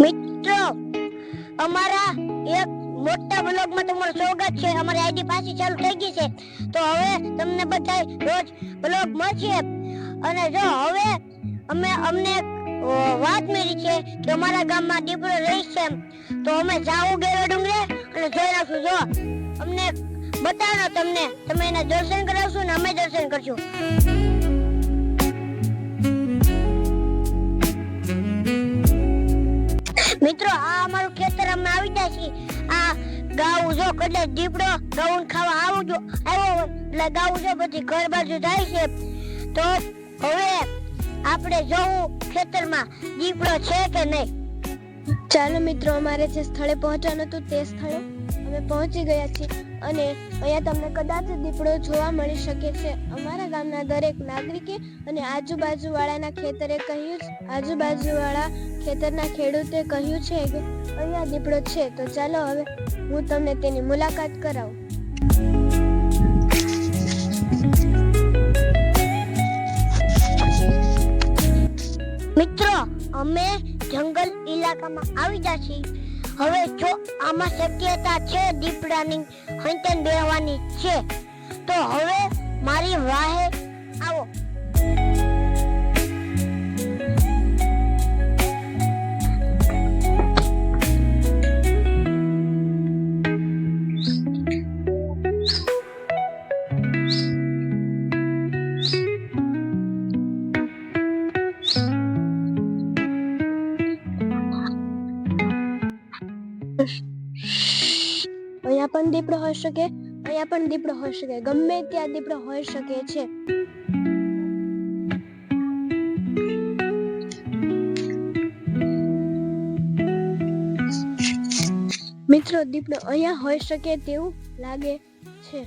મિત્રો અમારા એક મોટા બ્લોગમાં તમારું સ્વાગત છે। અમારી આઈડી પાછી ચાલુ થઈ ગઈ છે, તો હવે તમને બધાય રોજ બ્લોગ મળશે। અને જો હવે અમને વાત મળી છે કે અમારા ગામમાં દીપડો રહે છે, તો અમે જાવું ગેરો ડુંગરે અને જોઈ રાખશું। જો અમને બતાવો, તમે એના દર્શન કરાવશો ને અમે દર્શન કરશું। મિત્રો આ અમારું ખેતર અમે આવી જાય છે। આ ગાઉ જો કદાચ દીપડો ગાઉન ખાવા આવ્યો એટલે ગાઉ જો બધી ઘર બાજુ જાય છે, તો હવે આપણે જોવું ખેતરમાં દીપડો છે કે નહીં। ચાલો મિત્રો, અમારે જે સ્થળે પહોંચવાનું હતું તે સ્થળે અમે પહોંચી ગયા છીએ અને અહીંયા તમને કદાચ દીપડો જોવા મળી શકે છે। અમારા ગામના દરેક નાગરિકે અને આજુબાજુવાળાના ખેતરના ખેડૂતે કહ્યું છે કે અહીંયા દીપડો છે, તો ચાલો હવે હું તમને તેની મુલાકાત કરાવું। મિત્રો અમે જંગલ ઇલાકામાં આવી ગયા છીએ। હવે જો આમાં શક્યતા છે દીપડાની હંતન બેહવાની છે, તો હવે મારી વાહે આવો। અહીંયા પણ દીપડો હોઈ શકે, અહીંયા પણ દીપડો હોઈ શકે, ગમે ત્યાં દીપડો હોઈ શકે છે। મિત્રો દીપડો અહીંયા હોઈ શકે તેવું લાગે છે।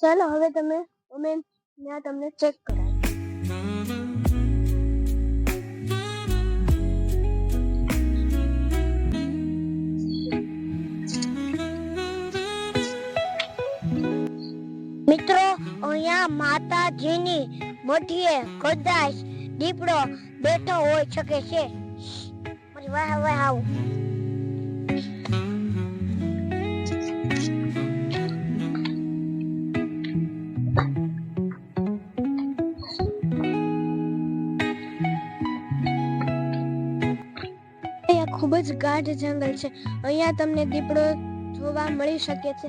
ચાલો હવે અમે ત્યાં તમને ચેક કરાવીએ। મિત્રો અહીંયા માતાજીની મઢીએ કદાચ દીપડો બેઠો હોઈ શકે છે। મારી વાહ આવું। અહીંયા ખૂબ જ ગાઢ જંગલ છે, અહીંયા તમને દીપડો જોવા મળી શકે છે।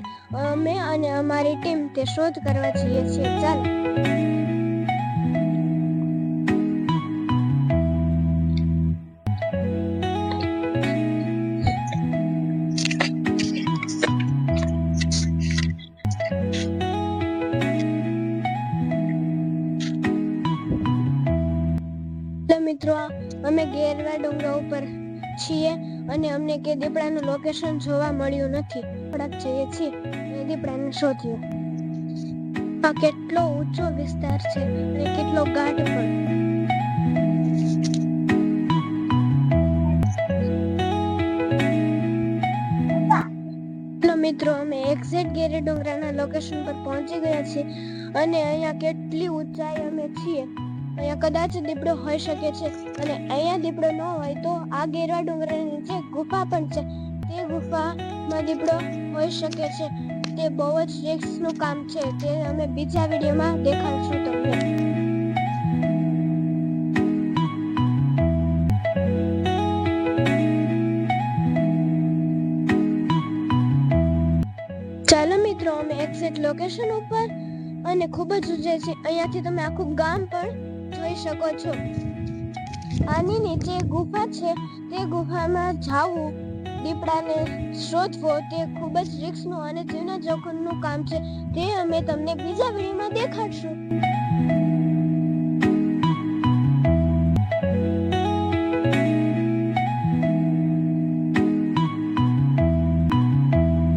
અમે અને અમારી ટીમ તે શોધ કરવા જઈએ છીએ। ચાલો મિત્રો અમે ગેરવા ડુંગરા ઉપર છીએ અને અમને કે દીપડાનું લોકેશન જોવા મળ્યું નથી। થોડાક જઈએ છીએ અને દીપડાને શોધ્યો। આ કેટલો ઊંચો વિસ્તાર છે અને કેટલો ગાઢ પણ। મિત્રો અમે એક્ઝેક્ટ ગેરે ડુંગરાના લોકેશન પર પહોંચી ગયા છીએ અને અહીંયા કેટલી ઊંચાઈ અમે છીએ। અહીંયા કદાચ દીપડો હોઈ શકે છે અને અહીંયા દીપડો ન હોય તો આ ગેરવા ડુંગરની નીચે ગુફા પણ છે, તે ગુફામાં દીપડો હોઈ શકે છે। તે બહુ જ રિસ્કનું કામ છે, તે અમે બીજા વિડીયોમાં દેખાડશું તમને। ચાલો મિત્રો, અમે એક્ઝેક્ટ લોકેશન ઉપર અને ખૂબ જ ઊંચે છે, અહીંયાથી તમે આખું ગામ પણ જોઈ શકો છો। આની નીચે ગુફા છે, તે ગુફામાં જાવું, દીપડાને શોધવો તે ખૂબ જ રિસ્કનું અને જીવના જોખમનું કામ છે, તે અમે તમને બીજા વિડીયોમાં દેખાડશું।